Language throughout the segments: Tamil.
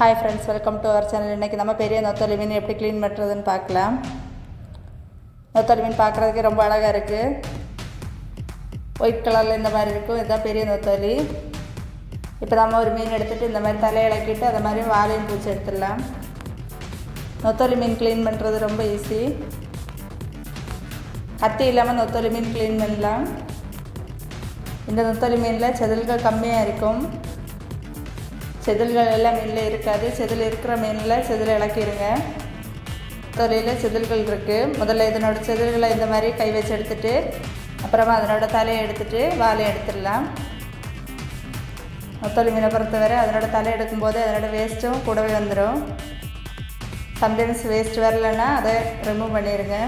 Hi friends, welcome to our channel. இன்றைக்கி நம்ம பெரிய நெத்தோலி மீன் எப்படி க்ளீன் பண்ணுறதுன்னு பார்க்கலாம். நெத்தோலி மீன் பார்க்குறதுக்கு ரொம்ப அழகாக இருக்குது. ஒயிட் கலரில் இந்த மாதிரி இருக்கும். இதுதான் பெரிய நெத்தோலி. இப்போ நம்ம ஒரு மீன் எடுத்துகிட்டு இந்த மாதிரி தலையை இலக்கிட்டு அதை மாதிரி வாழையும் பூச்சி எடுத்துடலாம். நெத்தோலி மீன் க்ளீன் பண்ணுறது ரொம்ப ஈஸி. கத்தி இல்லாமல் நெத்தோலி மீன் க்ளீன் பண்ணலாம். இந்த நெத்தோலி மீனில் செதில்கள் கம்மியாக இருக்கும். செதில்கள் எல்லாம் மீனில் இருக்காது. செதில் இருக்கிற மீனில் செதில் இலக்கிடுங்க. தொலையில் செதில்கள் இருக்குது. முதல்ல இதனோட செதில்களை இந்த மாதிரி கை வச்சு எடுத்துகிட்டு அப்புறமா அதனோட தலையை எடுத்துகிட்டு வாழை எடுத்துடலாம். நெத்தோலி மீனை பொறுத்தவரை அதனோட தலை எடுக்கும்போது அதனோட வேஸ்ட்டும் கூடவே வந்துடும். சம்டைம்ஸ் வேஸ்ட் வரலைன்னா அதை ரிமூவ் பண்ணிடுங்க.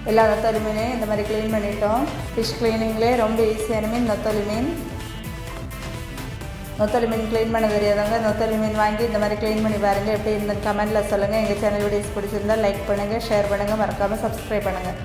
எல்லா நெத்தோலி மீனையும் இந்த மாதிரி க்ளீன் பண்ணிட்டோம். ஃபிஷ் க்ளீனிங்லேயே ரொம்ப ஈஸியான மீன் நெத்தோலி மீன். நெத்தோலி மீன் க்ளீன் பண்ண தெரியாதவங்க நெத்தோலி மீன் வாங்கி இந்த மாதிரி க்ளீன் பண்ணி பாருங்கள். எப்படி இருந்த கமெண்ட்டில் சொல்லுங்கள். எங்கள் சேனல் வீடியோஸ் பிடிச்சிருந்தால் லைக் பண்ணுங்கள், ஷேர் பண்ணுங்கள், மறக்காமல் சப்ஸ்கிரைப் பண்ணுங்கள்.